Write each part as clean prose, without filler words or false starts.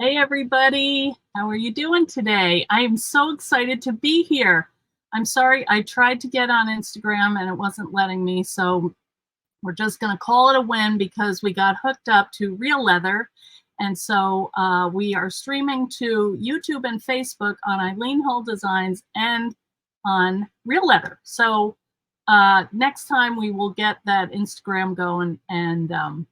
Hey everybody, how are you doing today? I am so excited to be here. I'm sorry, I tried to get on Instagram and it wasn't letting me, so we're just gonna call it a win because we got hooked up to Realeather. And so we are streaming to YouTube and Facebook on Eileen Hull Designs and on Realeather. So next time we will get that Instagram going. And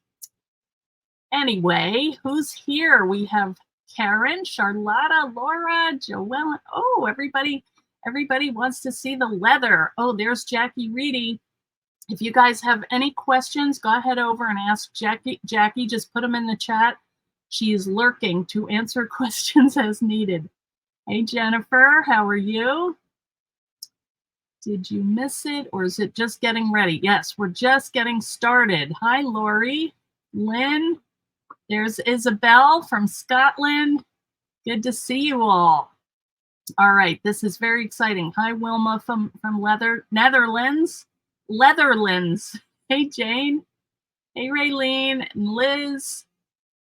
anyway, who's here? We have Karen, Charlotta, Laura, Joelle. Oh, everybody wants to see the leather. Oh, there's Jackie Reedy. If you guys have any questions, go ahead over and ask Jackie. Jackie, just put them in the chat. She is lurking to answer questions as needed. Hey, Jennifer, how are you? Did you miss it, or is it just getting ready? Yes, we're just getting started. Hi, Lori, Lynn. There's Isabel from Scotland. Good to see you all. All right, this is very exciting. Hi, Wilma from Netherlands. Hey, Jane. Hey, Raylene and Liz.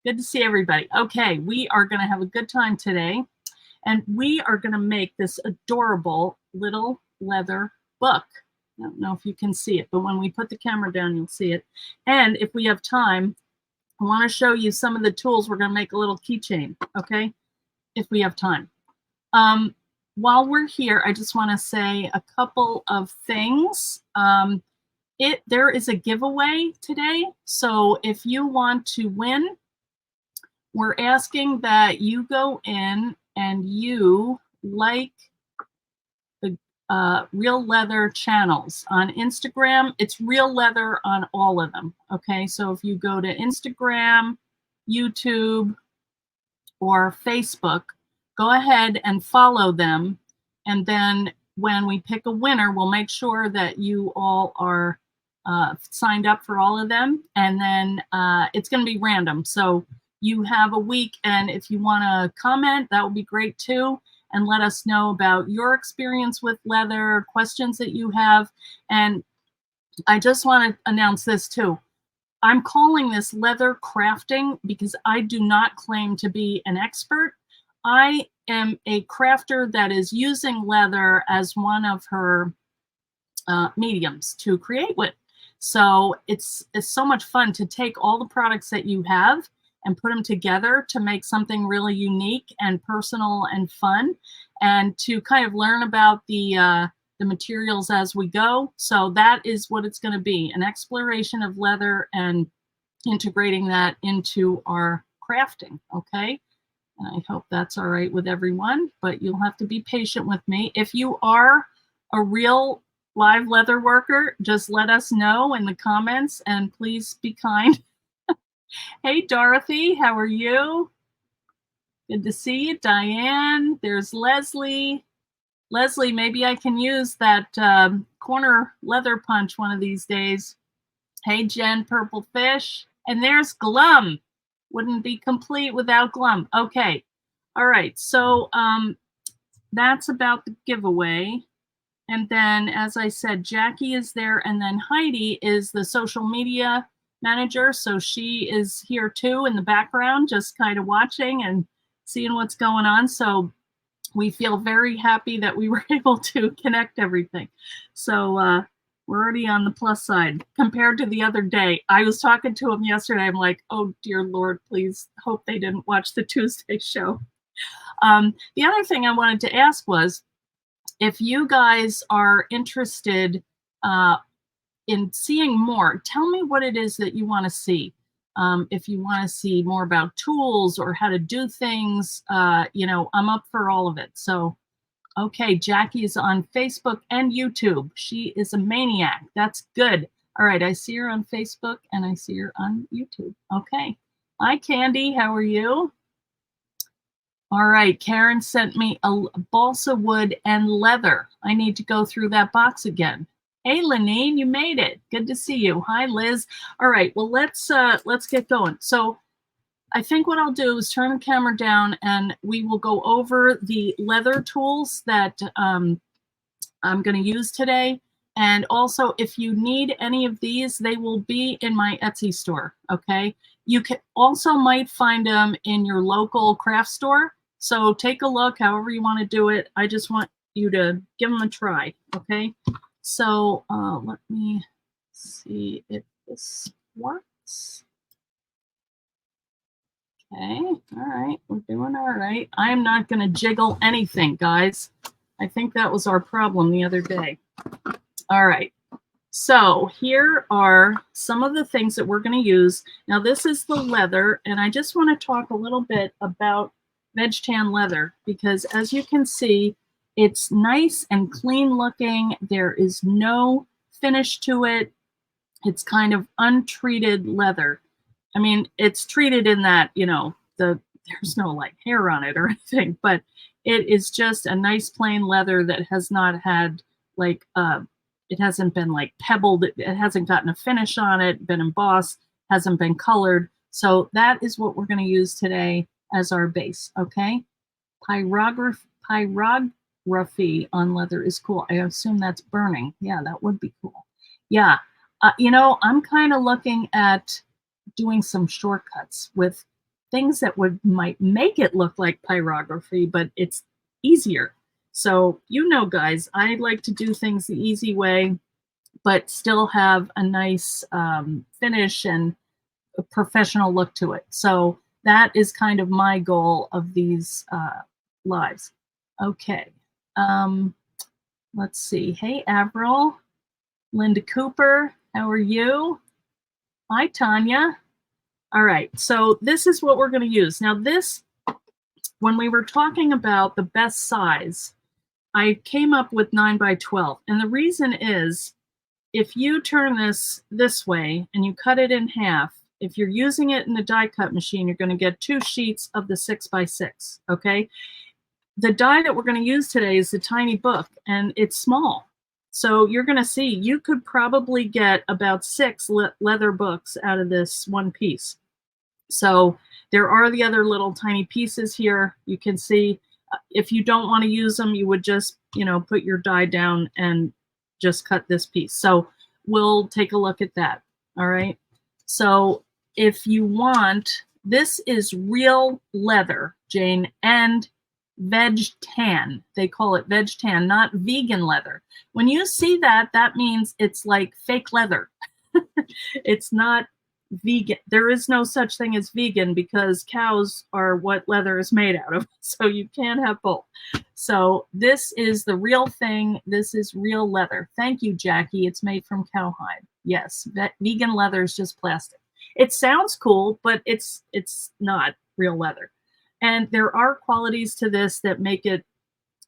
Good to see everybody. Okay, we are going to have a good time today, and we are going to make this adorable little leather book. I don't know if you can see it, but when we put the camera down, you'll see it. And if we have time, I want to show you some of the tools. We're going to make a little keychain, okay, if we have time. While we're here, I just want to say a couple of things. There is a giveaway today, so if you want to win, we're asking that you go in and you like the Realeather channels. On Instagram, it's Realeather on all of them, okay? So if you go to Instagram, YouTube, or Facebook, go ahead and follow them. And then when we pick a winner, we'll make sure that you all are signed up for all of them. And then it's going to be random. So you have a week, and if you want to comment, that would be great too. And let us know about your experience with leather, questions that you have. And I just want to announce this too. I'm calling this leather crafting because I do not claim to be an expert. I am a crafter that is using leather as one of her mediums to create with. So it's so much fun to take all the products that you have and put them together to make something really unique and personal and fun, and to kind of learn about the materials as we go. So that is what it's going to be, an exploration of leather and integrating that into our crafting, okay? And I hope that's all right with everyone, but you'll have to be patient with me. If you are a real live leather worker, just let us know in the comments, and please be kind. Hey, Dorothy, how are you? Good to see you. Diane, there's Leslie. Leslie, maybe I can use that corner leather punch one of these days. Hey, Jen, Purple Fish. And there's Glum. Wouldn't be complete without Glum. Okay. All right. So that's about the giveaway. And then, as I said, Jackie is there. And then Heidi is the social media manager. So she is here too in the background, just kind of watching and seeing what's going on. So we feel very happy that we were able to connect everything. So we're already on the plus side compared to the other day. I was talking to him yesterday. I'm like, oh, dear Lord, please hope they didn't watch the Tuesday show. The other thing I wanted to ask was, if you guys are interested in seeing more, tell me what it is that you want to see. If you want to see more about tools or how to do things, you know, I'm up for all of it. So, okay, Jackie is on Facebook and YouTube. She is a maniac. That's good. All right, I see her on Facebook and I see her on YouTube. Okay. Hi, Candy. How are you? All right, Karen sent me a balsa wood and leather. I need to go through that box again. Hey, Lenine, you made it. Good to see you. Hi, Liz. All right, well, let's get going. So I think what I'll do is turn the camera down and we will go over the leather tools that I'm going to use today. And also, if you need any of these, they will be in my Etsy store, okay? You can also might find them in your local craft store. So take a look, however you want to do it. I just want you to give them a try, okay? So let me see if this works. Okay, all right, we're doing all right. I am not going to jiggle anything, guys. I think that was our problem the other day. All right, so here are some of the things that we're going to use. Now, this is the leather, and I just want to talk a little bit about veg tan leather because, as you can see, it's nice and clean looking. There is no finish to it. It's kind of untreated leather. I mean, it's treated in that, you know, there's no like hair on it or anything, but it is just a nice plain leather that has not had like it hasn't been like pebbled, it hasn't gotten a finish on it, been embossed, hasn't been colored. So that is what we're going to use today as our base, okay? Pyrography on leather is cool. I assume that's burning. Yeah, that would be cool. Yeah, you know, I'm kind of looking at doing some shortcuts with things that might make it look like pyrography, but it's easier. So, you know, guys, I like to do things the easy way, but still have a nice finish and a professional look to it. So that is kind of my goal of these lives. Okay. Let's see. Hey, Avril. Linda Cooper, how are you? Hi, Tanya. All right, so this is what we're going to use. Now this, when we were talking about the best size, I came up with 9 by 12. And the reason is, if you turn this way and you cut it in half, if you're using it in the die cut machine, you're going to get 2 sheets of the 6 by 6, okay? The die that we're going to use today is the tiny book, and it's small. So you're going to see, you could probably get about 6 leather books out of this one piece. So there are the other little tiny pieces here. You can see if you don't want to use them, you would just, you know, put your die down and just cut this piece. So we'll take a look at that. All right. So if you want, this is real leather, Jane, and veg tan. They call it veg tan, not vegan leather. When you see that, that means it's like fake leather. It's not vegan. There is no such thing as vegan because cows are what leather is made out of. So you can't have both. So this is the real thing. This is real leather. Thank you, Jackie. It's made from cowhide. Yes, vegan leather is just plastic. It sounds cool, but it's not real leather. And there are qualities to this that make it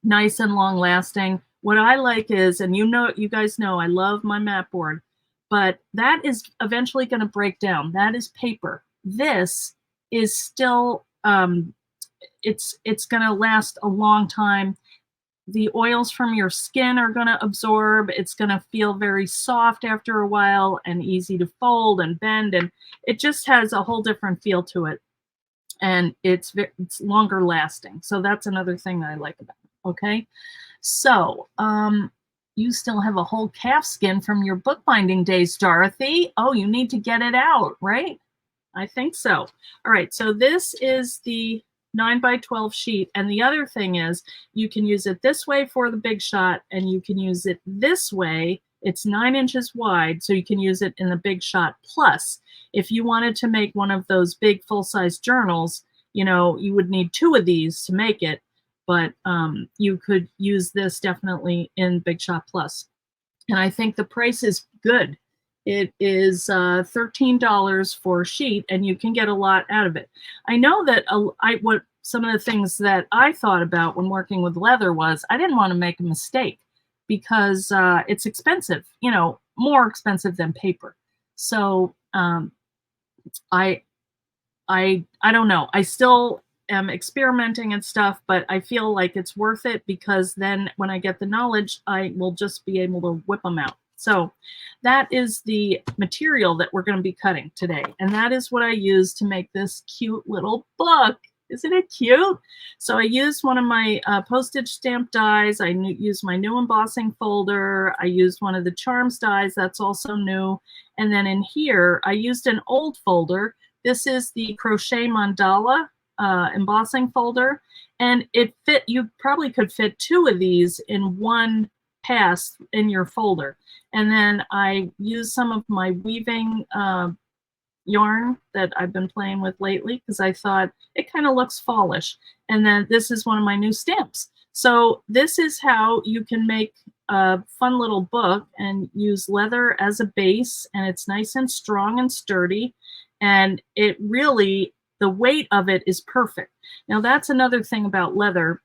nice and long lasting. What I like is, and you guys know, I love my mat board, but that is eventually going to break down. That is paper. This is still, it's going to last a long time. The oils from your skin are going to absorb. It's going to feel very soft after a while and easy to fold and bend. And it just has a whole different feel to it. And it's longer lasting. So that's another thing that I like about it, okay? So you still have a whole calf skin from your bookbinding days, Dorothy. Oh, you need to get it out, right? I think so. All right, so this is the 9 by 12 sheet. And the other thing is you can use it this way for the big shot, and you can use it this way. It's 9 inches wide, so you can use it in the big shot. Plus, if you wanted to make one of those big full-size journals, you know, you would need 2 of these to make it, but you could use this definitely in Big Shot Plus. And I think the price is good. It is $13 for a sheet, and you can get a lot out of it. I know that what some of the things that I thought about when working with leather was I didn't want to make a mistake because it's expensive, you know, more expensive than paper. So I don't know. I still am experimenting and stuff, but I feel like it's worth it because then when I get the knowledge, I will just be able to whip them out. So that is the material that we're going to be cutting today. And that is what I use to make this cute little book. Isn't it cute? So I used one of my postage stamp dies. I used my new embossing folder. I used one of the charms dies. That's also new. And then in here, I used an old folder, This is the crochet mandala embossing folder, and you probably could fit 2 of these in one pass in your folder. And then I use some of my weaving yarn that I've been playing with lately because I thought it kind of looks fallish. And then this is one of my new stamps. So this is how you can make a fun little book and use leather as a base, and it's nice and strong and sturdy, and it really, the weight of it is perfect. Now that's another thing about leather.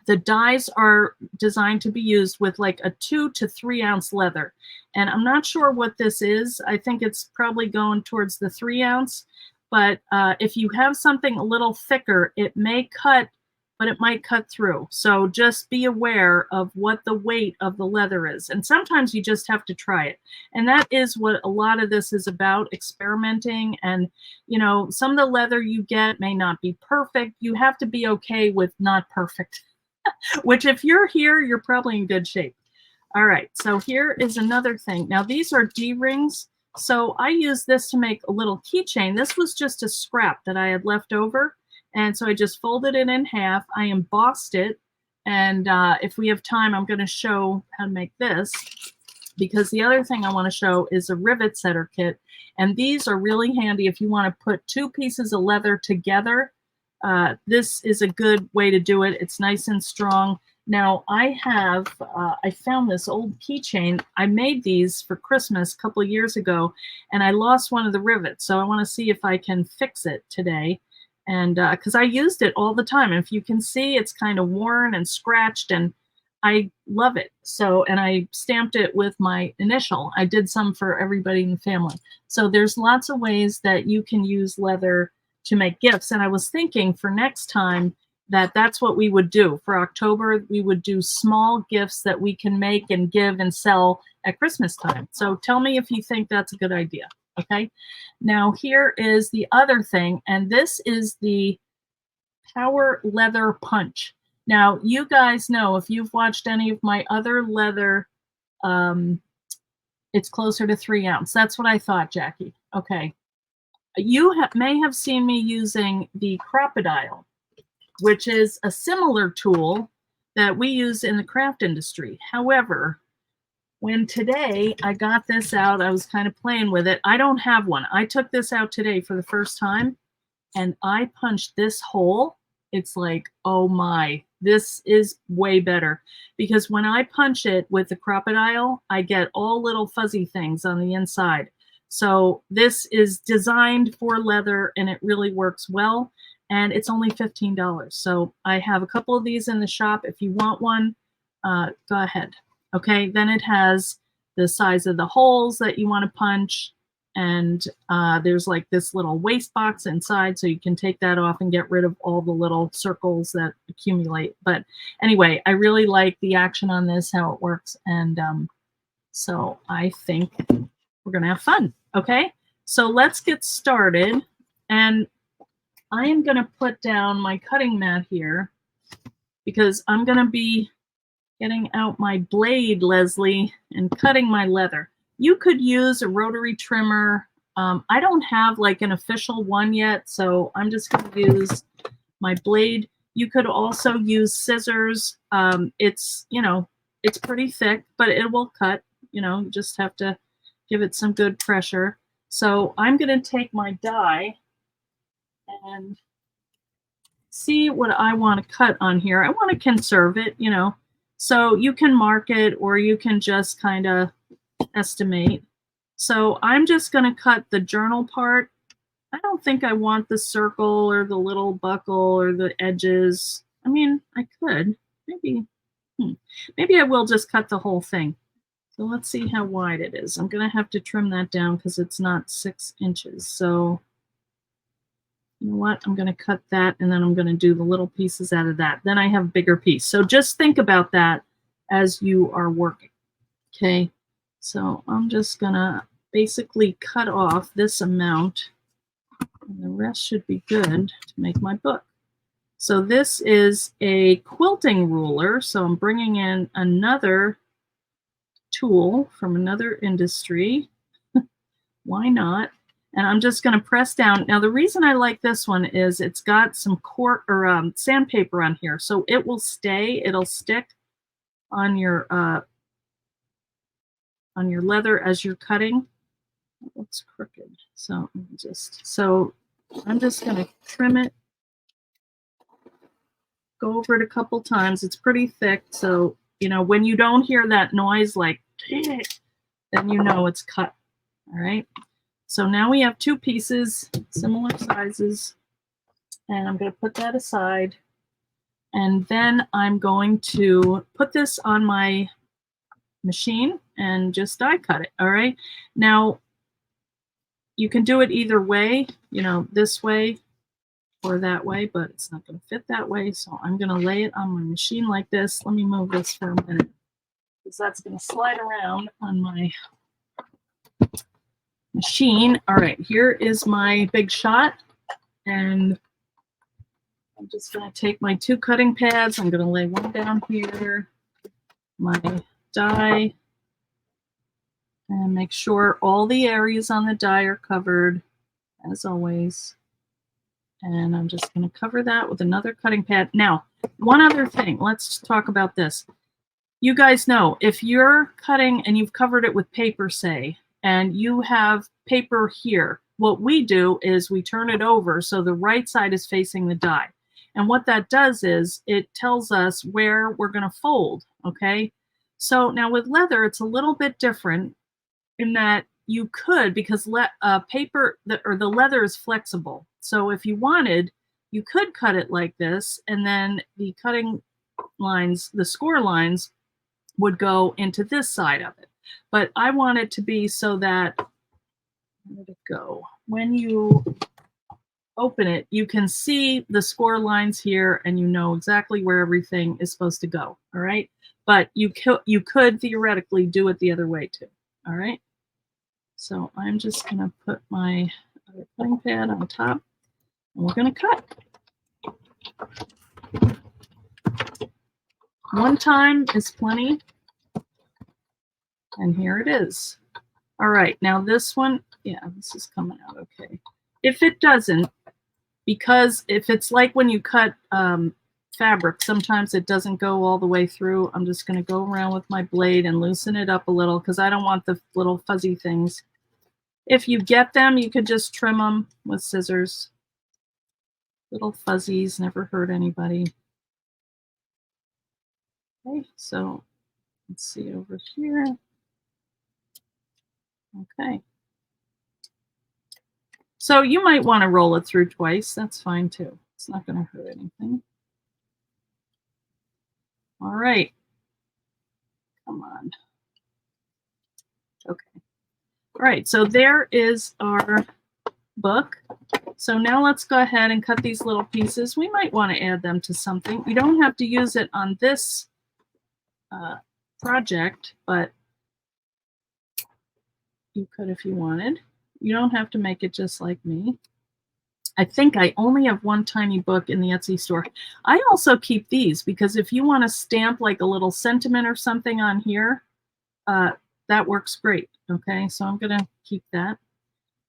The dies are designed to be used with like a 2 to 3 ounce leather. And I'm not sure what this is. I think it's probably going towards the 3 ounce. But if you have something a little thicker, it may cut, but it might cut through. So just be aware of what the weight of the leather is. And sometimes you just have to try it. And that is what a lot of this is about, experimenting. And, you know, some of the leather you get may not be perfect. You have to be okay with not perfect. Which if you're here, you're probably in good shape. All right, so here is another thing. Now these are D-rings. So I use this to make a little keychain. This was just a scrap that I had left over. And so I just folded it in half. I embossed it. And if we have time, I'm going to show how to make this. Because the other thing I want to show is a rivet setter kit. And these are really handy if you want to put 2 pieces of leather together. This is a good way to do it. It's nice and strong. Now I found this old keychain. I made these for Christmas a couple of years ago, and I lost one of the rivets. So I want to see if I can fix it today. And because I used it all the time. And if you can see, it's kind of worn and scratched, and I love it. So, and I stamped it with my initial. I did some for everybody in the family. So there's lots of ways that you can use leather to make gifts. And I was thinking for next time that that's what we would do. For October, we would do small gifts that we can make and give and sell at Christmas time. So tell me if you think that's a good idea. Okay. Now here is the other thing, and this is the Power Leather Punch. Now you guys know, if you've watched any of my other leather, it's closer to 3 ounce. That's what I thought, Jackie. Okay. You may have seen me using the Crocodile, which is a similar tool that we use in the craft industry. However, when today I got this out, I was kind of playing with it. I don't have one. I took this out today for the first time, and I punched this hole. It's like, oh my, this is way better. Because when I punch it with the Crocodile, I get all little fuzzy things on the inside. So this is designed for leather, and it really works well, and it's only $15. So I have a couple of these in the shop. If you want one, go ahead. Okay, then it has the size of the holes that you want to punch, and there's like this little waste box inside, so you can take that off and get rid of all the little circles that accumulate. But anyway, I really like the action on this, how it works, and so I think we're going to have fun. Okay, so let's get started. And I am going to put down my cutting mat here because I'm going to be getting out my blade, Leslie, and cutting my leather. You could use a rotary trimmer. I don't have like an official one yet, so I'm just going to use my blade. You could also use scissors. It's, you know, it's pretty thick, but it will cut. You know, you just have to give it some good pressure. So I'm going to take my die and see what I want to cut on here. I want to conserve it, you know. So you can mark it, or you can just kind of estimate. So I'm just going to cut the journal part. I don't think I want the circle or the little buckle or the edges. I mean, I could. Maybe, maybe I will just cut the whole thing. So let's see how wide it is. I'm going to have to trim that down because it's not 6 inches. So you know what? I'm going to cut that, and then I'm going to do the little pieces out of that. Then I have a bigger piece. So just think about that as you are working. Okay. So I'm just going to basically cut off this amount, and the rest should be good to make my book. So this is a quilting ruler. So I'm bringing in another tool from another industry. Why not? And I'm just going to press down. Now, the reason I like this one is it's got some sandpaper on here, so it will stay. It'll stick on your leather as you're cutting. It looks crooked, so I'm just going to trim it. Go over it a couple times. It's pretty thick, so you know when you don't hear that noise like, then you know it's cut. All right. So now we have two pieces, similar sizes, and I'm going to put that aside. And then I'm going to put this on my machine and just die cut it. All right. Now, you can do it either way, you know, this way or that way, but it's not going to fit that way. So I'm going to lay it on my machine like this. Let me move this for a minute because that's going to slide around on my machine. All right, here is my big shot, and I'm just going to take my two cutting pads. I'm going to lay one down here, my die, and make sure all the areas on the die are covered, as always. And I'm just going to cover that with another cutting pad. Now, one other thing. Let's talk about this. You guys know, if you're cutting and you've covered it with paper, say, and you have paper here, what we do is we turn it over so the right side is facing the die. And what that does is it tells us where we're going to fold, okay? So now with leather, it's a little bit different in that you could, because the leather is flexible. So if you wanted, you could cut it like this, and then the cutting lines, the score lines, would go into this side of it. But I want it to be so that, where did it go? When you open it, you can see the score lines here, and you know exactly where everything is supposed to go. All right. But you could theoretically do it the other way too. All right. So I'm just going to put my other cutting pad on top, and we're going to cut. One time is plenty. And here it is. All right, now this one, yeah, this is coming out okay. If it doesn't, because if it's like when you cut fabric, sometimes it doesn't go all the way through. I'm just going to go around with my blade and loosen it up a little because I don't want the little fuzzy things. If you get them, you could just trim them with scissors. Little fuzzies never hurt anybody. Okay, so let's see over here. Okay. So you might want to roll it through twice. That's fine too. It's not going to hurt anything. All right. Come on. Okay. All right. So there is our book. So now let's go ahead and cut these little pieces. We might want to add them to something. You don't have to use it on this project, but you could if you wanted. You don't have to make it just like me. I think I only have one tiny book in the Etsy store. I also keep these because if you want to stamp like a little sentiment or something on here, that works great. Okay, so I'm going to keep that.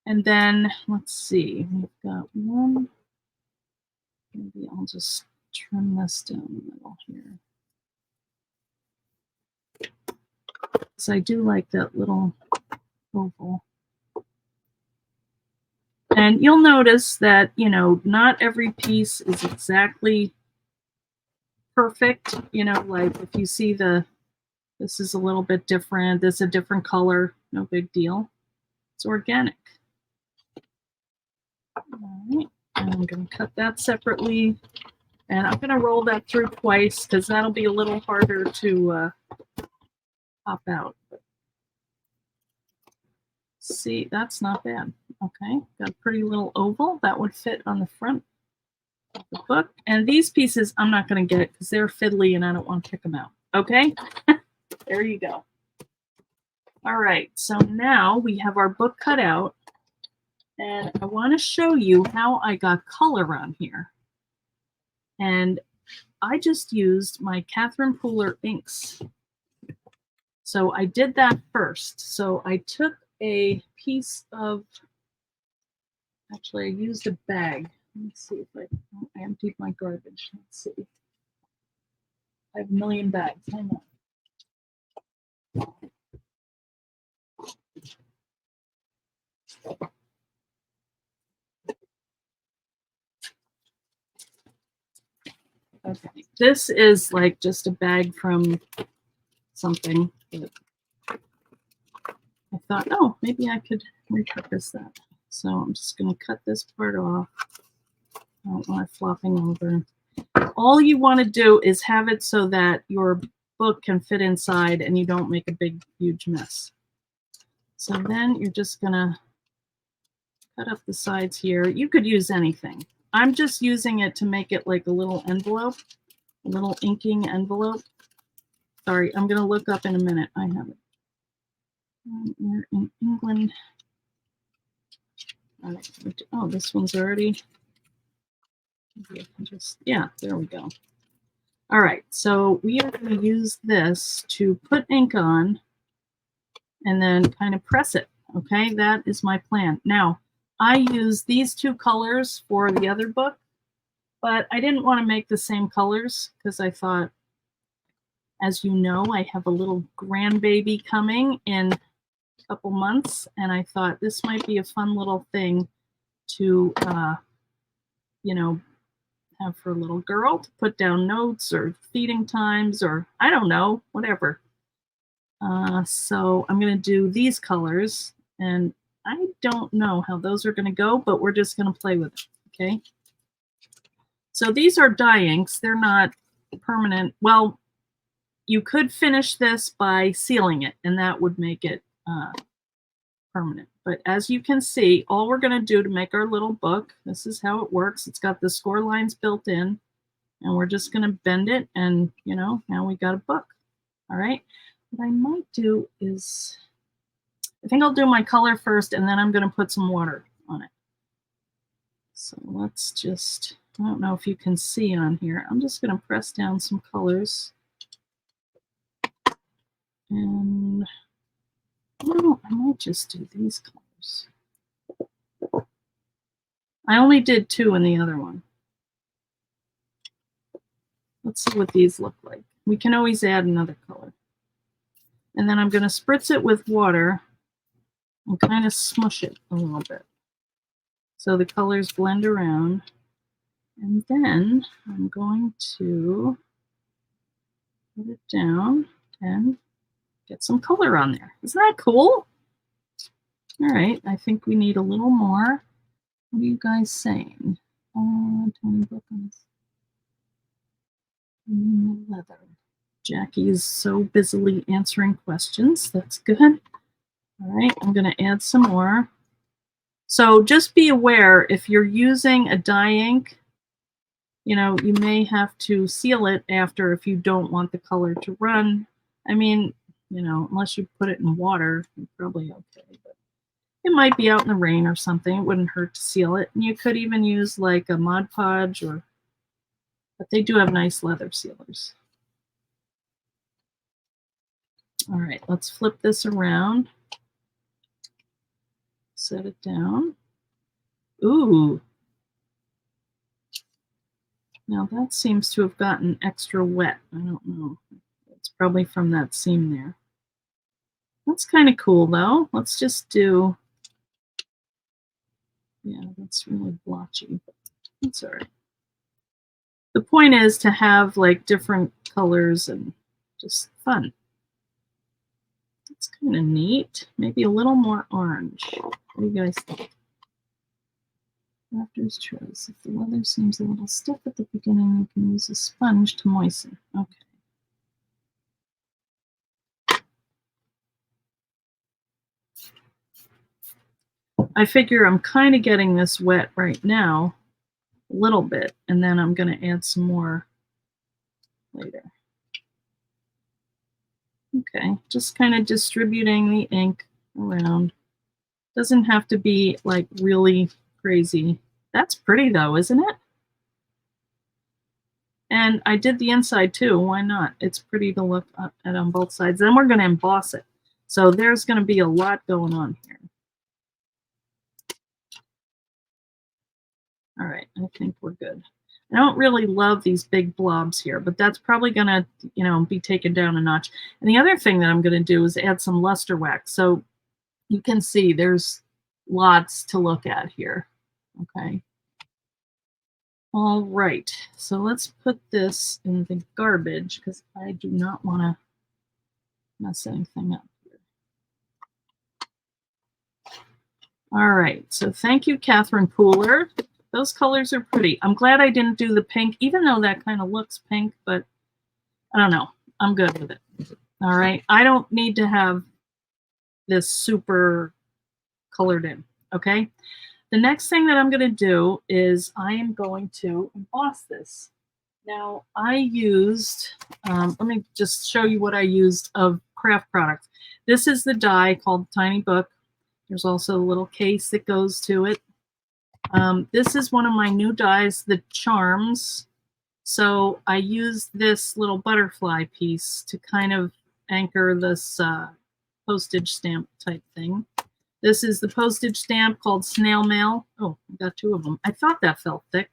And then let's see, we've got one. Maybe I'll just trim this down the middle here. So I do like that little oval. And you'll notice that, you know, not every piece is exactly perfect. You know, like if you see this is a little bit different, this is a different color, no big deal. It's organic. All right, and I'm going to cut that separately. And I'm going to roll that through twice because that'll be a little harder to pop out. But see, that's not bad. Okay, got a pretty little oval that would fit on the front of the book. And these pieces, I'm not going to get because they're fiddly and I don't want to pick them out. Okay, there you go. All right, so now we have our book cut out. And I want to show you how I got color on here. And I just used my Catherine Pooler inks. So I did that first. So I took a piece of Actually, I used a bag. Let me see if I emptied my garbage. Let's see. I have a million bags. Hang on. Okay, this is like just a bag from something. I thought, oh, maybe I could repurpose that. So I'm just going to cut this part off. I don't want it flopping over. All you want to do is have it so that your book can fit inside and you don't make a big, huge mess. So then you're just going to cut up the sides here. You could use anything. I'm just using it to make it like a little envelope, a little inking envelope. Sorry, I'm going to look up in a minute. I have it. We're in England. All right. Oh, this one's already. Yeah, there we go. All right, so we are going to use this to put ink on and then kind of press it. Okay, that is my plan. Now, I use these two colors for the other book, but I didn't want to make the same colors because I thought, as you know, I have a little grandbaby coming in a couple months, and I thought this might be a fun little thing to, you know, have for a little girl to put down notes or feeding times or I don't know, whatever. So I'm going to do these colors, and I don't know how those are going to go, but we're just going to play with it, okay? So these are dye inks. They're not permanent. Well, you could finish this by sealing it, and that would make it permanent. But as you can see, all we're going to do to make our little book, this is how it works. It's got the score lines built in, and we're just going to bend it, and, you know, now we got a book. All right. What I might do is, I think I'll do my color first, and then I'm going to put some water on it. So let's just, I don't know if you can see on here. I'm just going to press down some colors. And oh, I might just do these colors. I only did two in the other one. Let's see what these look like. We can always add another color. And then I'm going to spritz it with water and kind of smush it a little bit so the colors blend around. And then I'm going to put it down and get some color on there. Isn't that cool? All right, I think we need a little more. What are you guys saying? Tiny book on leather. Jackie is so busily answering questions. That's good. All right, I'm going to add some more. So just be aware, if you're using a dye ink, you know, you may have to seal it after if you don't want the color to run. I mean, you know, unless you put it in water, you're probably okay. But it might be out in the rain or something. It wouldn't hurt to seal it. And you could even use like a Mod Podge, or, but they do have nice leather sealers. All right, let's flip this around. Set it down. Ooh. Now that seems to have gotten extra wet. I don't know. It's probably from that seam there. That's kind of cool though. Let's just do, yeah, that's really blotchy, but that's all right. The point is to have like different colors and just fun. It's kind of neat. Maybe a little more orange. What do you guys think? Crafter's choice. If the leather seems a little stiff at the beginning, you can use a sponge to moisten. Okay. I figure I'm kind of getting this wet right now, a little bit, and then I'm going to add some more later. Okay, just kind of distributing the ink around. Doesn't have to be like really crazy. That's pretty though, isn't it? And I did the inside too. Why not? It's pretty to look at on both sides. Then we're going to emboss it. So there's going to be a lot going on here. All right, I think we're good. I don't really love these big blobs here, but that's probably gonna, be taken down a notch. And the other thing that I'm gonna do is add some luster wax. So you can see there's lots to look at here. Okay. All right, so let's put this in the garbage because I do not want to mess anything up here. All right, so thank you, Catherine Pooler. Those colors are pretty. I'm glad I didn't do the pink, even though that kind of looks pink, but I don't know. I'm good with it. All right, I don't need to have this super colored in, okay? The next thing that I'm going to do is I am going to emboss this. Now, I used, let me just show you what I used of craft products. This is the die called Tiny Book. There's also a little case that goes to it. This is one of my new dies, the Charms. So I used this little butterfly piece to kind of anchor this postage stamp type thing. This is the postage stamp called Snail Mail. Oh, I got two of them. I thought that felt thick.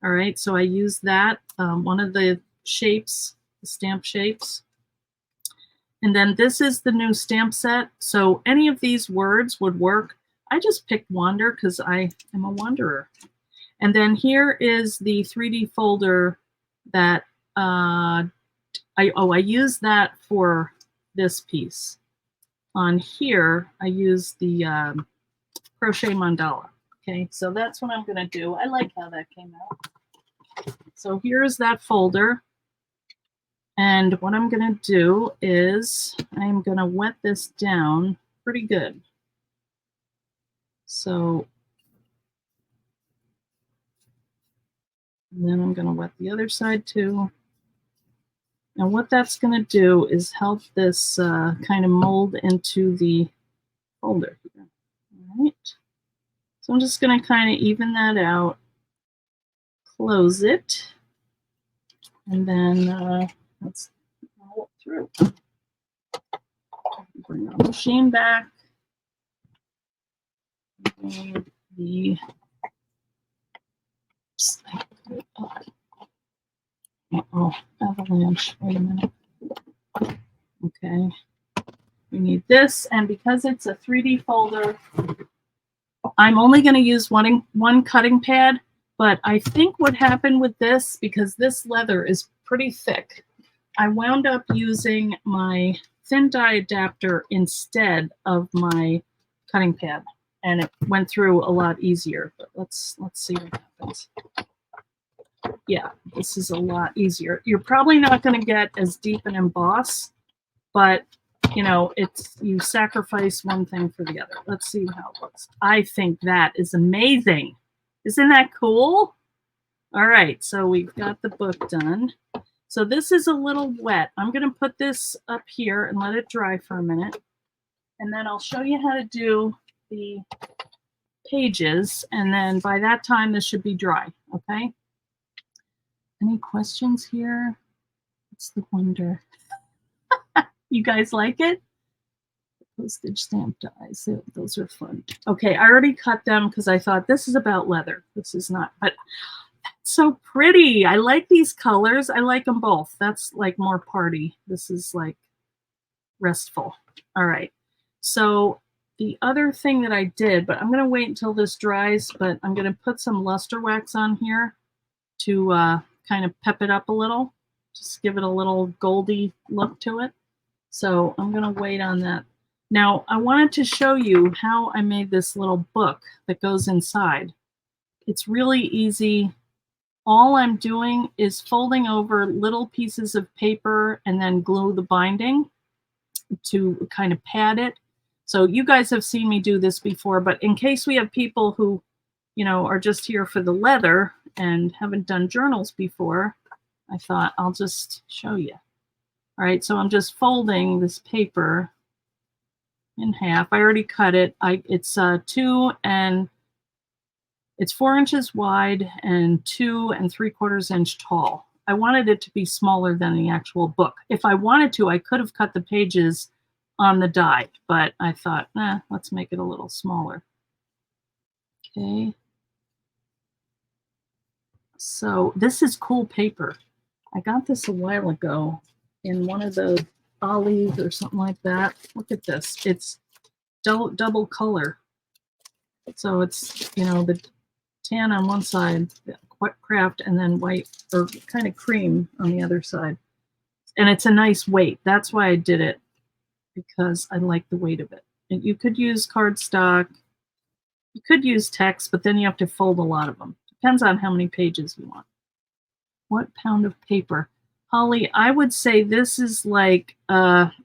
All right, so I used that, one of the shapes, the stamp shapes. And then this is the new stamp set. So any of these words would work. I just picked Wander because I am a wanderer. And then here is the 3D folder that I used that for this piece. On here, I used the crochet mandala. Okay, so that's what I'm going to do. I like how that came out. So here's that folder. And what I'm going to do is I'm going to wet this down pretty good. So and then I'm going to wet the other side too. And what that's going to do is help this kind of mold into the folder here. All right. So I'm just going to kind of even that out, close it, and then let's roll it through. Bring our machine back. And the avalanche. Wait a minute. Okay. We need this, and because it's a 3D folder, I'm only going to use one cutting pad, but I think what happened with this, because this leather is pretty thick, I wound up using my thin die adapter instead of my cutting pad, and it went through a lot easier. But let's see what happens. Yeah, this is a lot easier. You're probably not going to get as deep an emboss, but it's you sacrifice one thing for the other. Let's see how it looks. I think that is amazing. Isn't that cool? All right, so we've got the book done. So this is a little wet. I'm going to put this up here and let it dry for a minute. And then I'll show you how to do the pages. And then by that time, this should be dry, okay? Any questions here? What's the wonder? You guys like it? Postage stamp dies. Those are fun. Okay, I already cut them because I thought this is about leather. This is not, but that's so pretty. I like these colors. I like them both. That's like more party. This is like restful. All right. So the other thing that I did, but I'm going to wait until this dries, but I'm going to put some luster wax on here to kind of pep it up a little. Just give it a little goldy look to it. So I'm going to wait on that. Now, I wanted to show you how I made this little book that goes inside. It's really easy. All I'm doing is folding over little pieces of paper and then glue the binding to kind of pad it. So you guys have seen me do this before, but in case we have people who, are just here for the leather and haven't done journals before, I thought I'll just show you. All right, so I'm just folding this paper in half. I already cut it. It's 4 inches wide and 2 3/4 inch tall. I wanted it to be smaller than the actual book. If I wanted to, I could have cut the pages on the die, but I thought, let's make it a little smaller. Okay. So this is cool paper. I got this a while ago in one of the Ollie's or something like that. Look at this. It's double color. So it's, you know, the tan on one side, craft, and then white or kind of cream on the other side. And it's a nice weight. That's why I did it, because I like the weight of it. And you could use cardstock. You could use text, but then you have to fold a lot of them. Depends on how many pages you want. What pound of paper? Holly, I would say this is like,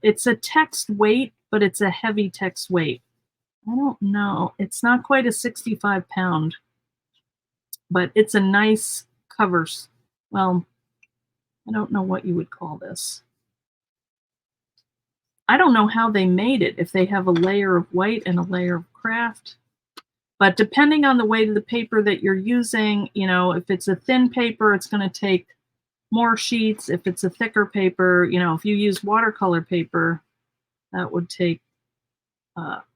it's a text weight, but it's a heavy text weight. I don't know. It's not quite a 65 pound, but it's a nice covers. Well, I don't know what you would call this. I don't know how they made it, if they have a layer of white and a layer of craft. But depending on the weight of the paper that you're using, you know, if it's a thin paper, it's going to take more sheets. If it's a thicker paper, you know, if you use watercolor paper, that would take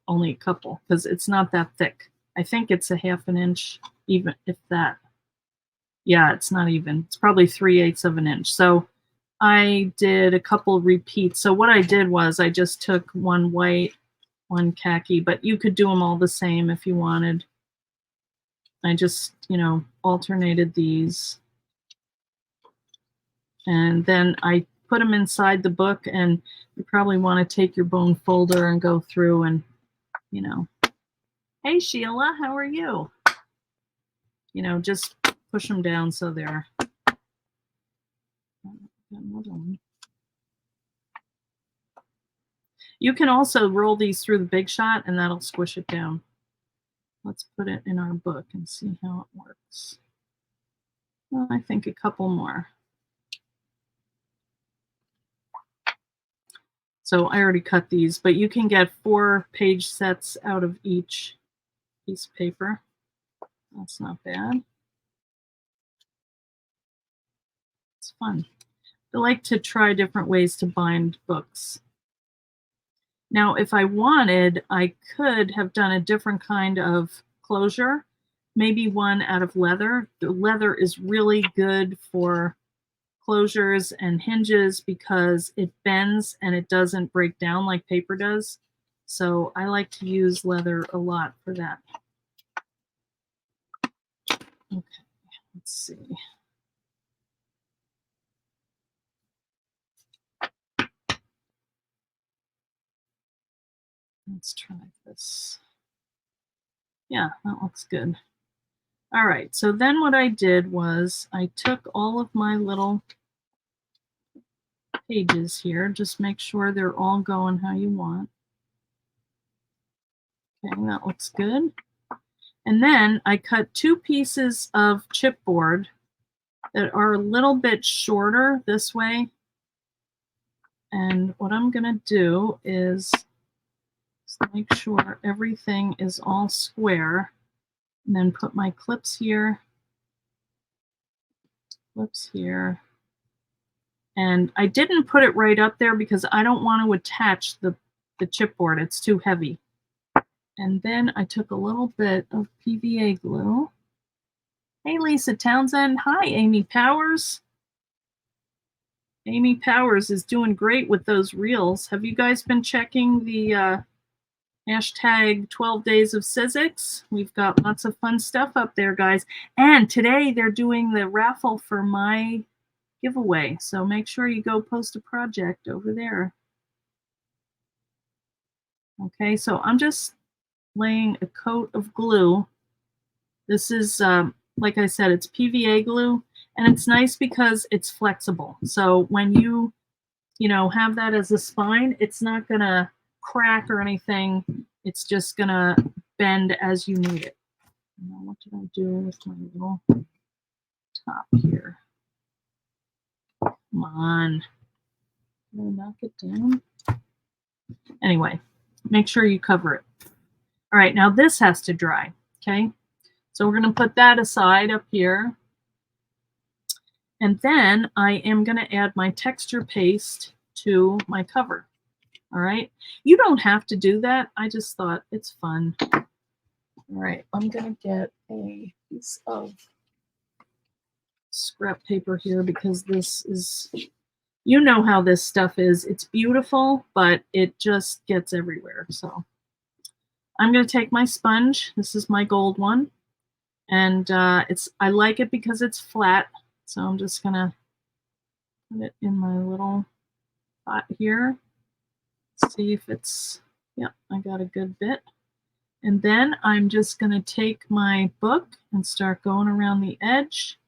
only a couple, because it's not that thick. I think it's a ½ inch, even if that. Yeah, it's not even. It's probably 3/8 of an inch. So I did a couple repeats. So what I did was I just took one white, one khaki, but you could do them all the same if you wanted. I just, you know, alternated these. And then I put them inside the book, and you probably want to take your bone folder and go through and, you know, hey Sheila, how are you? You know, just push them down so they're. You can also roll these through the Big Shot, and that'll squish it down. Let's put it in our book and see how it works. Well, I think a couple more. So I already cut these, but you can get 4-page sets out of each piece of paper. That's not bad. It's fun. I like to try different ways to bind books. Now, if I wanted, I could have done a different kind of closure, maybe one out of leather. The leather is really good for closures and hinges because it bends and it doesn't break down like paper does. So I like to use leather a lot for that. Okay, let's see. Let's try this. Yeah, that looks good. All right, so then what I did was I took all of my little pages here. Just make sure they're all going how you want. Okay, that looks good. And then I cut 2 pieces of chipboard that are a little bit shorter this way. And what I'm going to do is make sure everything is all square, and then put my clips here, and I didn't put it right up there because I don't want to attach the chipboard. It's too heavy. And then I took a little bit of PVA glue. Hey, Lisa Townsend. Hi, Amy Powers. Amy Powers is doing great with those reels. Have you guys been checking the hashtag 12 days of Sizzix? We've got lots of fun stuff up there, guys. And today they're doing the raffle for my giveaway. So make sure you go post a project over there. Okay, so I'm just laying a coat of glue. This is, like I said, it's PVA glue, and it's nice because it's flexible. So when you know, have that as a spine, it's not gonna crack or anything. It's just gonna bend as you need it. Now, what did I do with my little top here? Come on. Did I knock it down? Anyway, make sure you cover it. All right, now this has to dry, okay? So we're going to put that aside up here. And then I am going to add my texture paste to my cover. All right. You don't have to do that. I just thought it's fun. All right. I'm going to get a piece of scrap paper here because this is, you know how this stuff is. It's beautiful, but it just gets everywhere. So I'm going to take my sponge. This is my gold one. And I like it because it's flat. So I'm just going to put it in my little pot here. See if it's, yep, I got a good bit. And then I'm just going to take my book and start going around the edge,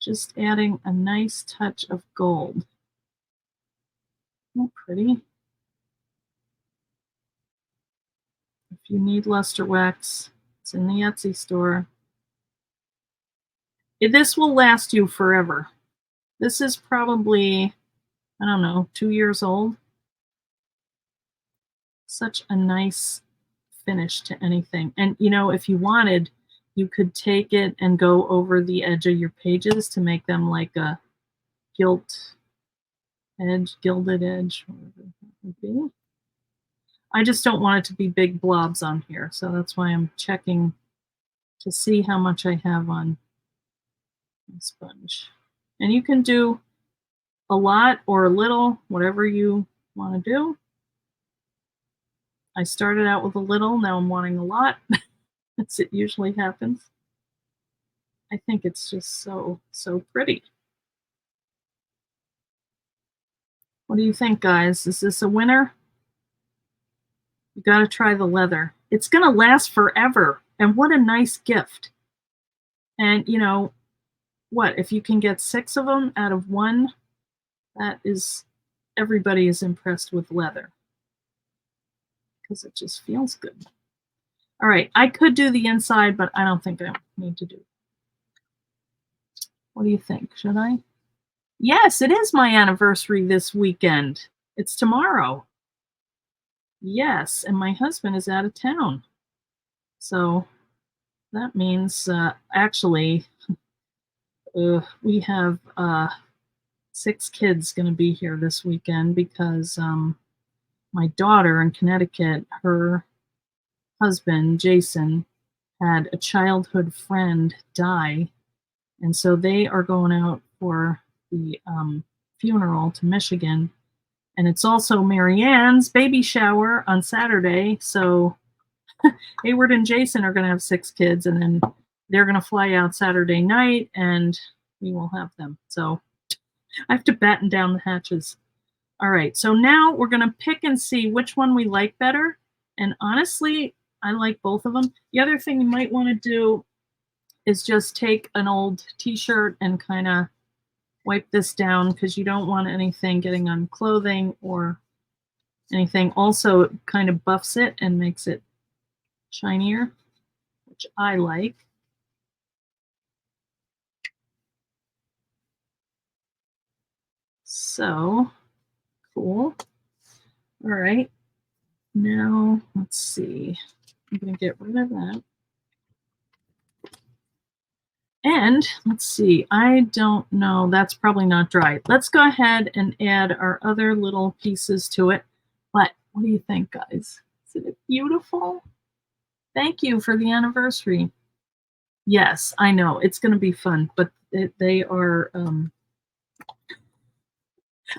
just adding a nice touch of gold. Oh, pretty. If you need luster wax, it's in the Etsy store. This will last you forever. This is probably, I don't know, 2 years old. Such a nice finish to anything. And you know, if you wanted, you could take it and go over the edge of your pages to make them like a gilded edge, whatever that would be. I just don't want it to be big blobs on here, so that's why I'm checking to see how much I have on my sponge. And you can do a lot or a little, whatever you want to do. I started out with a little, now I'm wanting a lot, as it usually happens. I think it's just so pretty. What do you think, guys? Is this a winner? You got to try the leather. It's going to last forever. And what a nice gift. And, you know, what? If you can get 6 of them out of 1, that is, everybody is impressed with leather. Because it just feels good. All right, I could do the inside, but I don't think I need to do it. What do you think? Should I? Yes, it is my anniversary this weekend. It's tomorrow. Yes, and my husband is out of town. So that means, actually, we have 6 kids going to be here this weekend because my daughter in Connecticut, her husband, Jason, had a childhood friend die. And so they are going out for the funeral to Michigan. And it's also Marianne's baby shower on Saturday. So Hayward and Jason are going to have 6 kids, and then they're going to fly out Saturday night, and we will have them. So I have to batten down the hatches. All right, so now we're going to pick and see which one we like better. And honestly, I like both of them. The other thing you might want to do is just take an old t-shirt and kind of wipe this down because you don't want anything getting on clothing or anything. Also, it kind of buffs it and makes it shinier, which I like. So cool. All right, now let's see. I'm going to get rid of that. And let's see, I don't know, that's probably not dry. Let's go ahead and add our other little pieces to it. But what do you think, guys? Isn't it beautiful? Thank you for the anniversary. Yes, I know, it's going to be fun, but they are,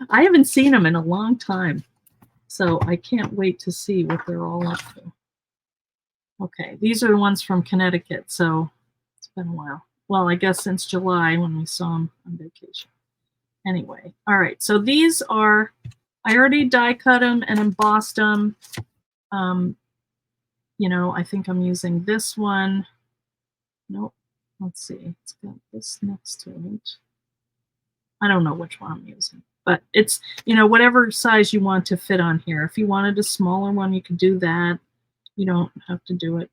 I haven't seen them in a long time, so I can't wait to see what they're all up to. Okay, these are the ones from Connecticut, so it's been a while. Well, I guess since July when we saw them on vacation. Anyway, all right, so these are, I already die cut them and embossed them. You know, I think I'm using this one. Nope, let's see, it's got this next to it. I don't know which one I'm using, but it's, you know, whatever size you want to fit on here. If you wanted a smaller one, you could do that. You don't have to do it.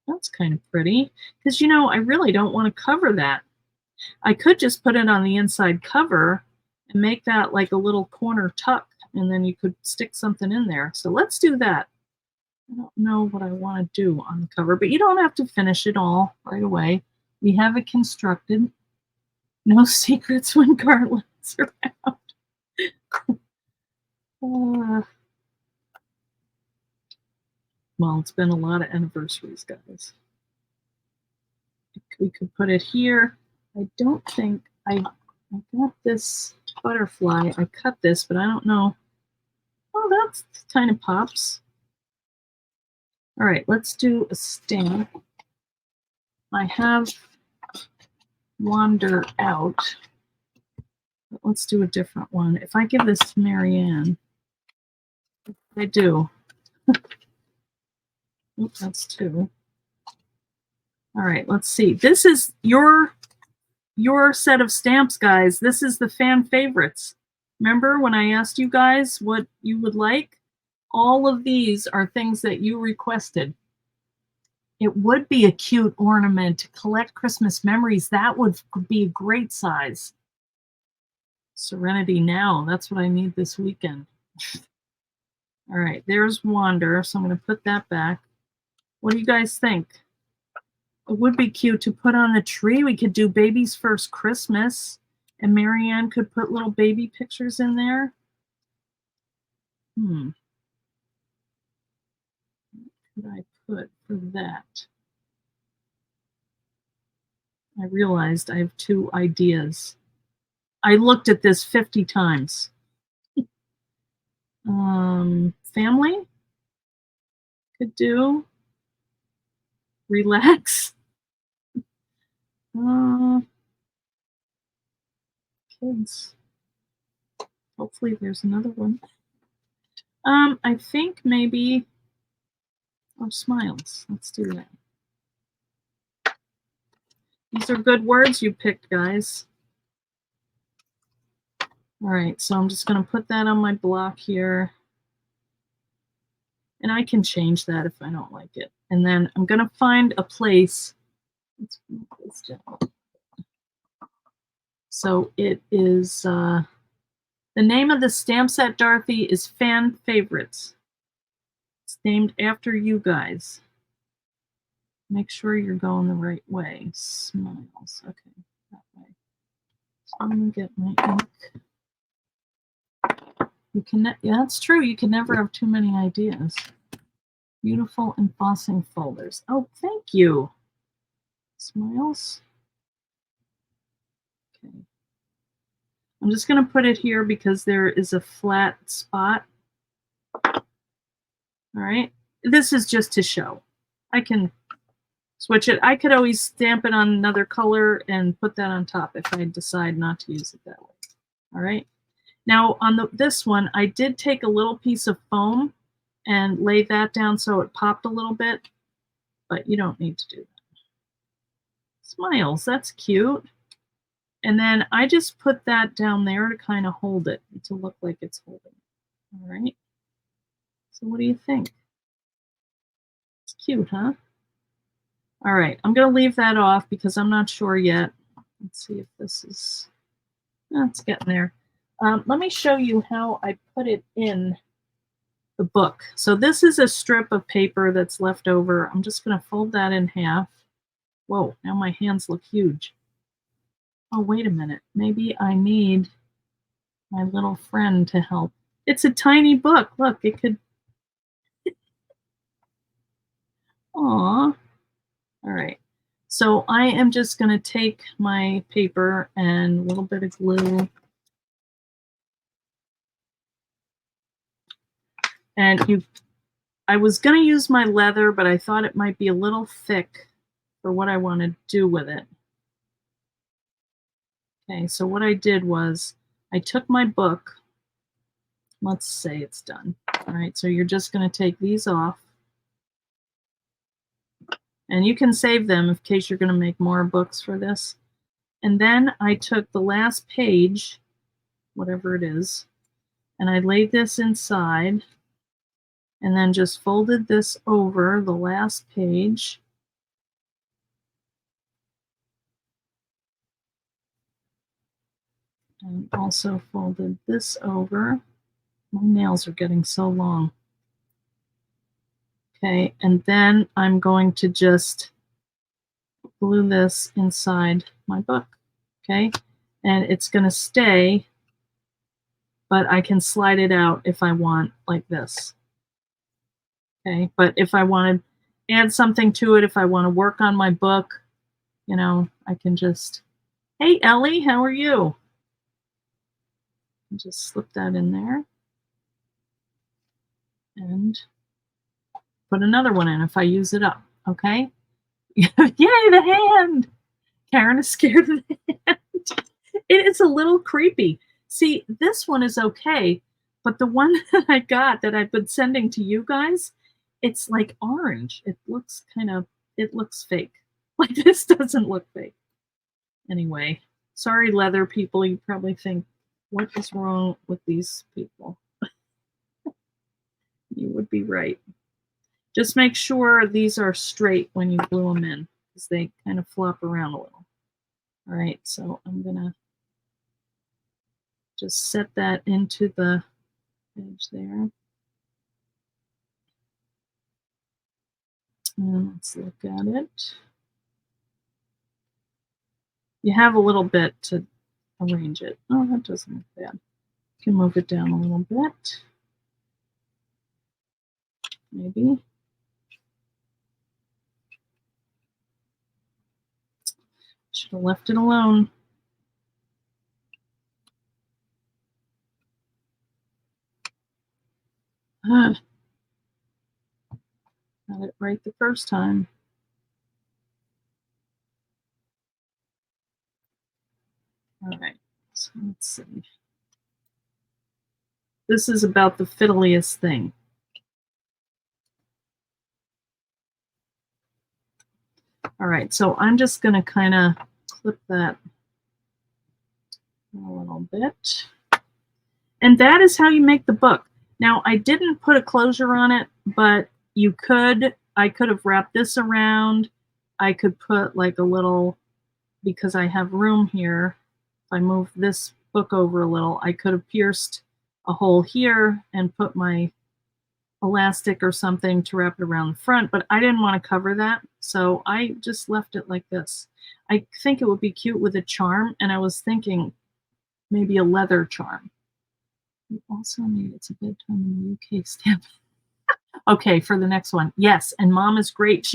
That's kind of pretty because, you know, I really don't want to cover that. I could just put it on the inside cover and make that like a little corner tuck, and then you could stick something in there. So let's do that. I don't know what I want to do on the cover, but you don't have to finish it all right away. We have it constructed. No secrets when Garland's around. Well, it's been a lot of anniversaries, guys. We could put it here. I don't think I got this butterfly. I cut this, but I don't know. Oh, that's kind of pops. All right, let's do a stamp. I have Wander out. But let's do a different one. If I give this to Marianne, I do. Oops, that's two. All right, let's see. This is your set of stamps, guys. This is the fan favorites. Remember when I asked you guys what you would like? All of these are things that you requested. It would be a cute ornament to collect Christmas memories. That would be a great size. Serenity Now. That's what I need this weekend. All right, there's Wander. So I'm going to put that back. What do you guys think? It would be cute to put on a tree. We could do Baby's First Christmas, and Marianne could put little baby pictures in there. What could I put for that? I realized I have two ideas. I looked at this 50 times. Family could do. Relax. Kids. Hopefully there's another one. I think maybe, smiles. Let's do that. These are good words you picked, guys. All right, so I'm just going to put that on my block here. And I can change that if I don't like it. And then I'm going to find a place. Let's move this down. So it is, the name of the stamp set, Dorothy, is Fan Favorites. It's named after you guys. Make sure you're going the right way. Smiles. Okay, that way. So I'm going to get my ink. You can, yeah, that's true. You can never have too many ideas. Beautiful embossing folders. Oh, thank you. Smiles. Okay. I'm just going to put it here because there is a flat spot. All right. This is just to show. I can switch it. I could always stamp it on another color and put that on top if I decide not to use it that way. All right. Now on this one, I did take a little piece of foam and lay that down so it popped a little bit, but you don't need to do that. Smiles, that's cute. And then I just put that down there to kind of hold it, to look like it's holding it. All right. So what do you think? It's cute, huh? All right, I'm going to leave that off because I'm not sure yet. Let's see if this is, it's getting there. Let me show you how I put it in the book. So this is a strip of paper that's left over. I'm just going to fold that in half. Whoa, now my hands look huge. Oh, wait a minute. Maybe I need my little friend to help. It's a tiny book. Look, it could. Aw. All right. So I am just going to take my paper and a little bit of glue. And I was going to use my leather, but I thought it might be a little thick for what I want to do with it. Okay, so what I did was I took my book. Let's say it's done. All right, so you're just going to take these off. And you can save them in case you're going to make more books for this. And then I took the last page, whatever it is, and I laid this inside and then just folded this over the last page. And also folded this over. My nails are getting so long. Okay, and then I'm going to just glue this inside my book. Okay, and it's going to stay, but I can slide it out if I want, like this. Okay, but if I want to add something to it, if I want to work on my book, you know, I can just Hey, Ellie, how are you? Just slip that in there and put another one in if I use it up, okay? Yay, the hand! Karen is scared of the hand. It is a little creepy. See, this one is okay, but the one that I got that I've been sending to you guys, it's like orange. It looks fake. Like this doesn't look fake. Anyway, sorry, leather people. You probably think, what is wrong with these people? You would be right. Just make sure these are straight when you glue them in because they kind of flop around a little. All right, so I'm gonna just set that into the edge there. And let's look at it. You have a little bit to arrange it. Oh, that doesn't look bad. You can move it down a little bit. Maybe. Should have left it alone. Got it right the first time. All right, so let's see. This is about the fiddliest thing. All right, so I'm just going to kind of clip that a little bit. And that is how you make the book. Now, I didn't put a closure on it, but you could. I could have wrapped this around. I could put like a little, because I have room here. If I move this book over a little, I could have pierced a hole here and put my elastic or something to wrap it around the front, but I didn't want to cover that, so I just left it like this. I think it would be cute with a charm, and I was thinking maybe a leather charm. You also need It's a Bedtime in the UK stamp. Okay, for the next one. Yes, and Mom is great.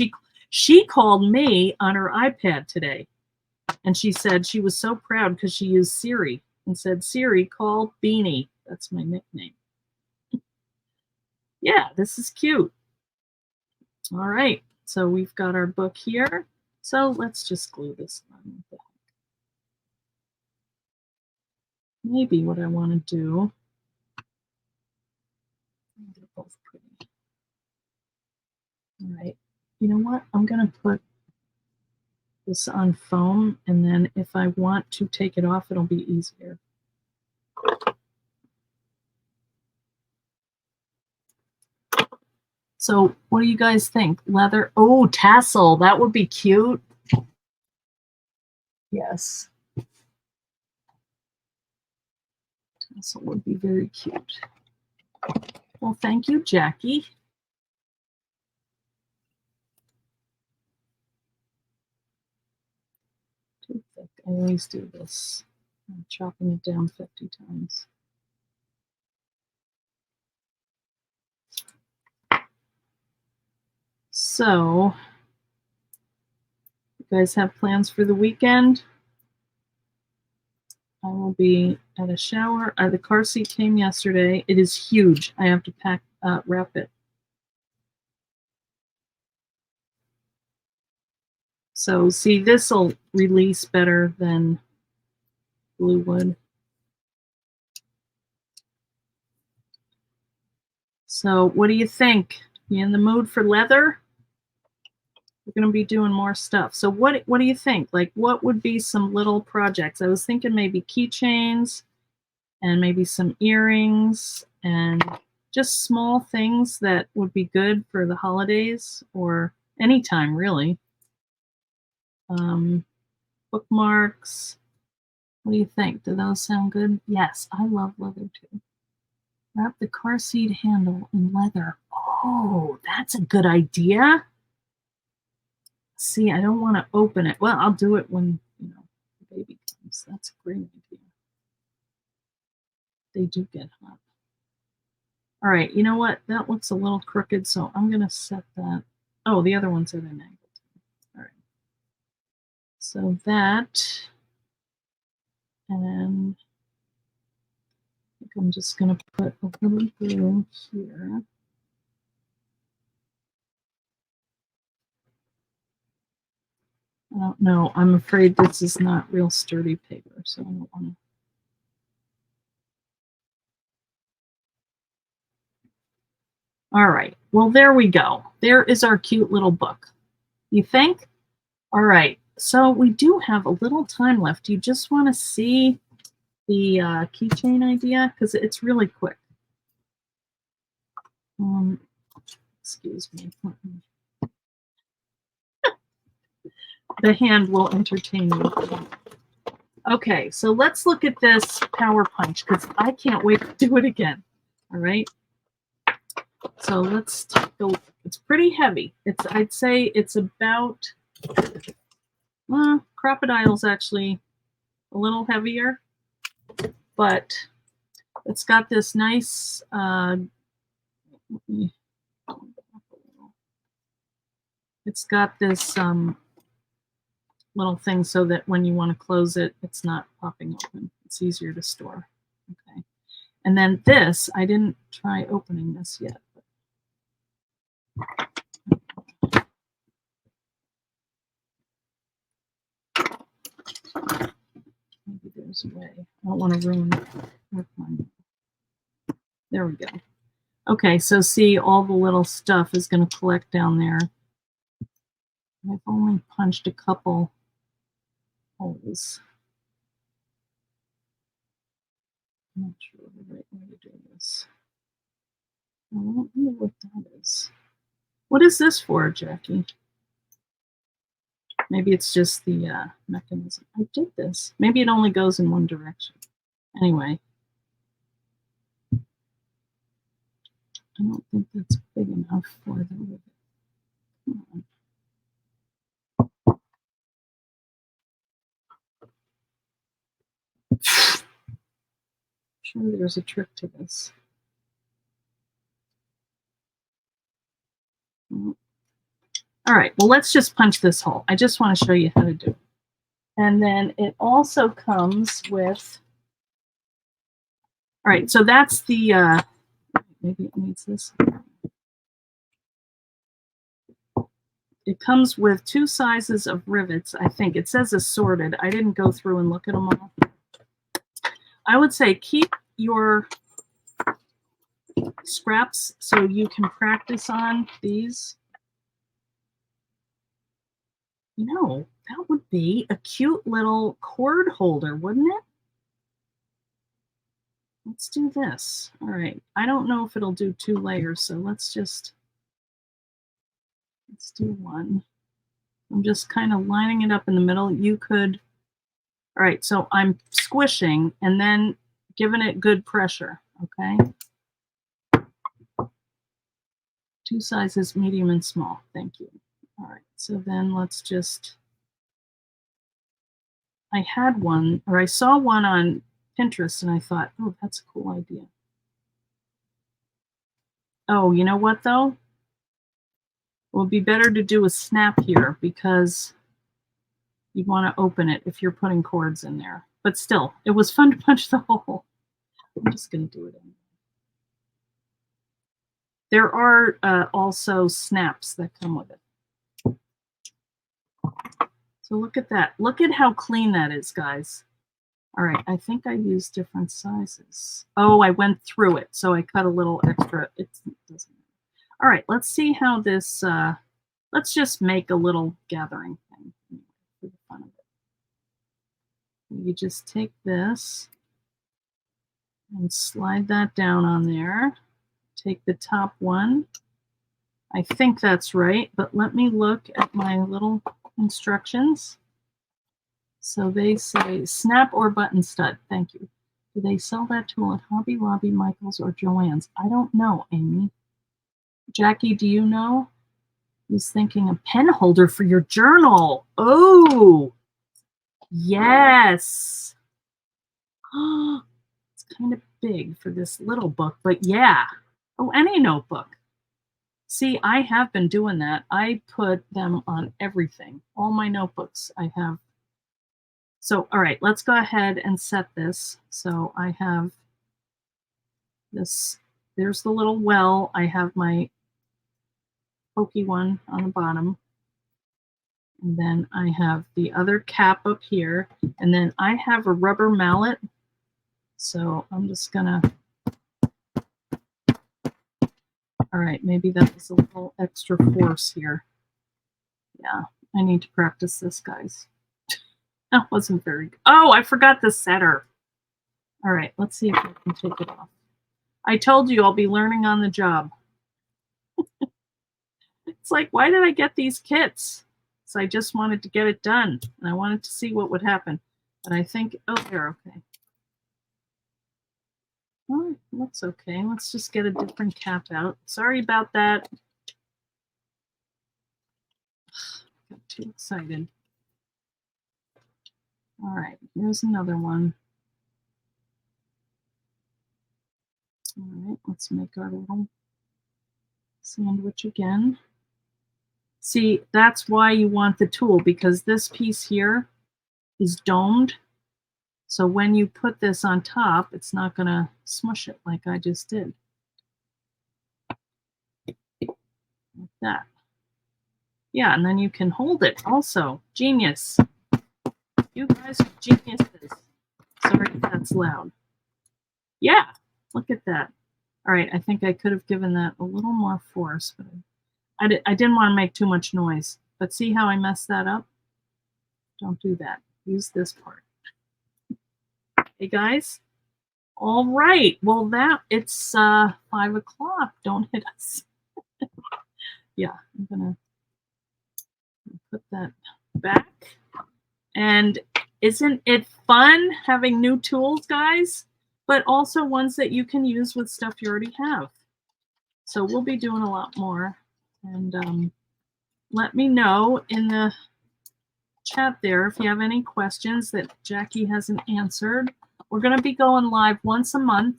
She called me on her iPad today, and she said she was so proud because she used Siri and said, Siri, call Beanie. That's my nickname. Yeah, this is cute. All right, so we've got our book here. So let's just glue this on. Maybe what I want to do, they're both pretty. All right, you know what? I'm going to put this on foam, and then if I want to take it off, it'll be easier. So what do you guys think? Leather? Oh, tassel. That would be cute. Yes. Tassel would be very cute. Well, thank you, Jackie. Too thick. I always do this. I'm chopping it down 50 times. So, you guys have plans for the weekend? I will be at a shower. The car seat came yesterday. It is huge. I have to wrap it. So, see, this will release better than glue would. So, what do you think? You in the mood for leather? We're going to be doing more stuff. So, what do you think? Like, what would be some little projects? I was thinking maybe keychains and maybe some earrings and just small things that would be good for the holidays or anytime, really. Bookmarks. What do you think? Do those sound good? Yes, I love leather too. Wrap the car seat handle in leather. Oh, that's a good idea. See, I don't want to open it. Well, I'll do it when, the baby comes. That's a great idea. They do get hot. All right, you know what? That looks a little crooked, so I'm going to set that. Oh, the other one's at an angle. All right. So that And I think I'm just going to put a little glue here. I don't know. I'm afraid this is not real sturdy paper, so I don't want to. All right. Well, there we go. There is our cute little book. You think? All right. So we do have a little time left. Do you just want to see the keychain idea? Because it's really quick. Excuse me. The hand will entertain you. Okay, so let's look at this power punch because I can't wait to do it again. All right. So let's take a look. It's pretty heavy. I'd say it's about crocodile's actually a little heavier, but it's got this nice it's got this little thing so that when you want to close it, it's not popping open. It's easier to store. Okay. And then this, I didn't try opening this yet. Maybe there's a way. I don't want to ruin it. There we go. Okay, so see, all the little stuff is going to collect down there. I've only punched a couple holes. I'm not sure the right way to do this. I don't know what that is. What is this for, Jackie? Maybe it's just the mechanism. I did this. Maybe it only goes in one direction. Anyway. I don't think that's big enough for the rivet. Come on. Sure, there's a trick to this. All right, well, let's just punch this hole. I just want to show you how to do it. And then it also comes with, all right, so that's the, maybe it needs this. It comes with 2 sizes of rivets, I think. It says assorted. I didn't go through and look at them all. I would say keep your scraps so you can practice on these. You know, that would be a cute little cord holder, wouldn't it? Let's do this. All right. I don't know if it'll do 2 layers, so let's do one. I'm just kind of lining it up in the middle. You could, all right, so I'm squishing and then giving it good pressure, okay? 2 sizes, medium and small. Thank you. All right, so then let's just, I had one, or I saw one on Pinterest and I thought, oh, that's a cool idea. Oh, you know what though? It would be better to do a snap here because you want to open it if you're putting cords in there. But still, it was fun to punch the hole. I'm just going to do it anyway. There are also snaps that come with it. So look at that. Look at how clean that is, guys. All right, I think I used different sizes. Oh, I went through it, so I cut a little extra. It doesn't matter. All right, let's see how this, let's just make a little gathering thing for the fun of it. You just take this and slide that down on there. Take the top one. I think that's right, but let me look at my little instructions. So they say snap or button stud. Thank you. Do they sell that tool at Hobby Lobby, Michael's, or Joann's? I don't know, Amy. Jackie, do you know? Who's thinking a pen holder for your journal? Oh, yes. It's kind of big for this little book, but yeah. Oh, any notebook. See, I have been doing that. I put them on everything. All my notebooks I have So, all right, let's go ahead and set this. So I have this, there's the little well. I have my pokey one on the bottom. And then I have the other cap up here. And then I have a rubber mallet. So I'm just gonna, all right, maybe that was a little extra force here. Yeah, I need to practice this, guys. That wasn't very good. Oh, I forgot the setter. All right, let's see if I can take it off. I told you I'll be learning on the job. It's like, why did I get these kits? So I just wanted to get it done, and I wanted to see what would happen. But I think, oh, they're okay. Oh, that's okay. Let's just get a different cap out. Sorry about that. Got too excited. All right, here's another one. All right, let's make our little sandwich again. See, that's why you want the tool, because this piece here is domed. So when you put this on top, it's not going to smush it like I just did. Like that. Yeah, and then you can hold it also. Genius. You guys are geniuses. Sorry if that's loud. Yeah, look at that. All right, I think I could have given that a little more force, but I didn't want to make too much noise. But see how I messed that up? Don't do that. Use this part. Hey, guys. All right. Well, it's 5 o'clock. Don't hit us. Yeah, I'm going to put that back. And isn't it fun having new tools, guys? But also ones that you can use with stuff you already have. So we'll be doing a lot more. And let me know in the chat there if you have any questions that Jackie hasn't answered. We're going to be going live once a month,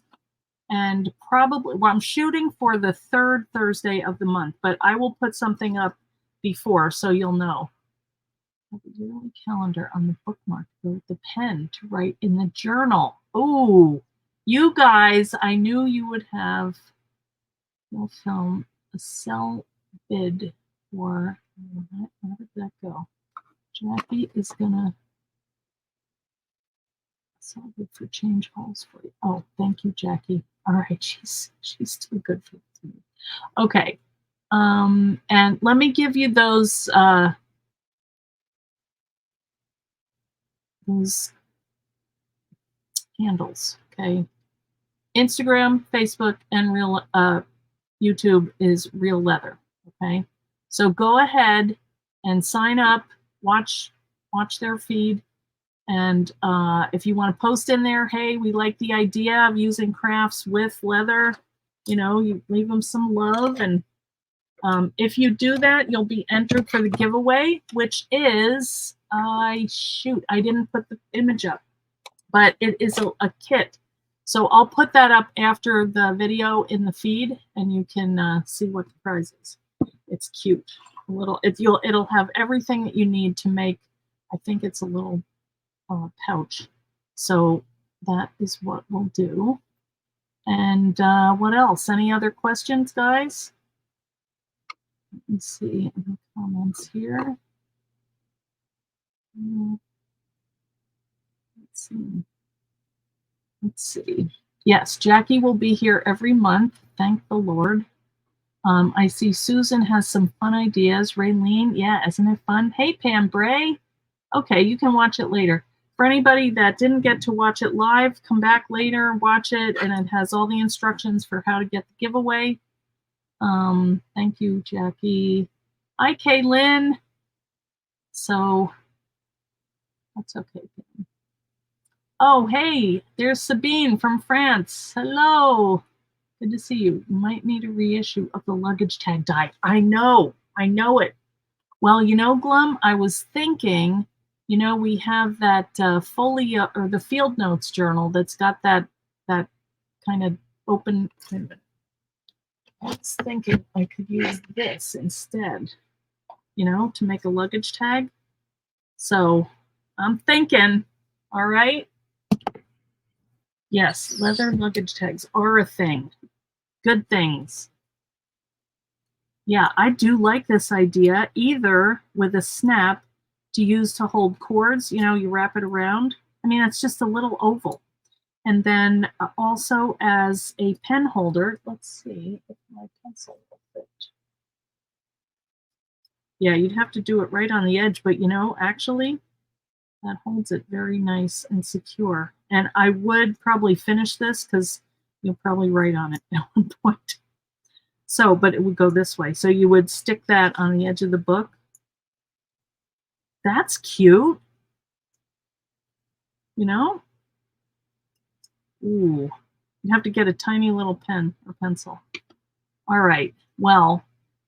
and probably, well, I'm shooting for the 3rd Thursday of the month, but I will put something up before so you'll know. The yearly calendar on the bookmark with the pen to write in the journal. Oh, you guys, I knew you would have. You'll film a sell bid for. Where did that go? Jackie is gonna sell bid for change halls for you. Oh, thank you, Jackie. All right, she's too good for me. Okay, and let me give you those handles. Okay, Instagram, Facebook, and YouTube is Realeather. Okay, so go ahead and sign up, watch their feed, and if you want to post in there, hey, we like the idea of using crafts with leather, you leave them some love, and if you do that, you'll be entered for the giveaway, which is I didn't put the image up, but it is a kit. So I'll put that up after the video in the feed, and you can see what the prize is. It's cute. It'll have everything that you need to make. I think it's a little pouch. So that is what we'll do. And what else? Any other questions, guys? Let me see in the comments here. Let's see. Yes, Jackie will be here every month. Thank the Lord. I see Susan has some fun ideas. Raylene, yeah, isn't it fun? Hey, Pam Bray. Okay, you can watch it later. For anybody that didn't get to watch it live, come back later, watch it, and it has all the instructions for how to get the giveaway. Thank you, Jackie. Hi, Kaylin. So, that's okay. Oh, hey, there's Sabine from France. Hello. Good to see you. You might need a reissue of the luggage tag die. I know it. Well, Glum, I was thinking, we have that folio or the field notes journal that's got that kind of open. I was thinking I could use this instead, to make a luggage tag. So I'm thinking All right. Yes, leather luggage tags are a thing. Good things. Yeah, I do like this idea, either with a snap to use to hold cords, you wrap it around. I mean, it's just a little oval. And then also as a pen holder, let's see if my pencil will fit. Yeah, you'd have to do it right on the edge, but actually, that holds it very nice and secure. And I would probably finish this because you'll probably write on it at one point. So, but it would go this way. So you would stick that on the edge of the book. That's cute, you know? Ooh, you have to get a tiny little pen or pencil. All right. Well,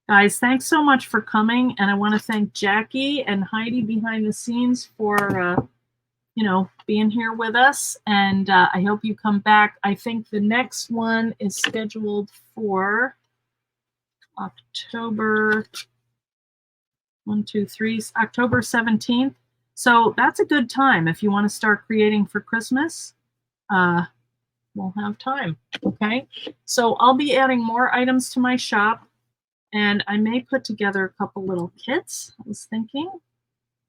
guys, thanks so much for coming. And I want to thank Jackie and Heidi behind the scenes for, being here with us. And I hope you come back. I think the next one is scheduled for October October 17th. So that's a good time if you want to start creating for Christmas. We'll have time. Okay. So I'll be adding more items to my shop, and I may put together a couple little kits, I was thinking.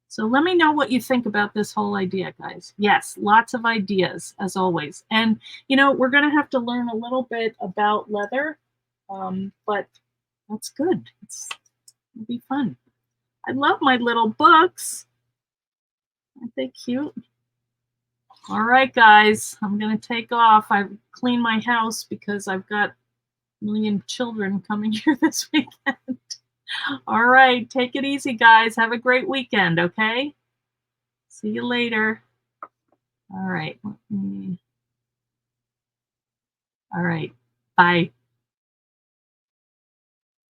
So let me know what you think about this whole idea, guys. Yes, lots of ideas, as always. And, we're going to have to learn a little bit about leather, but that's good. It'll be fun. I love my little books. Aren't they cute? All right, guys, I'm going to take off. I've cleaned my house because I've got a million children coming here this weekend. All right, take it easy, guys. Have a great weekend, okay? See you later. All right. All right. Bye.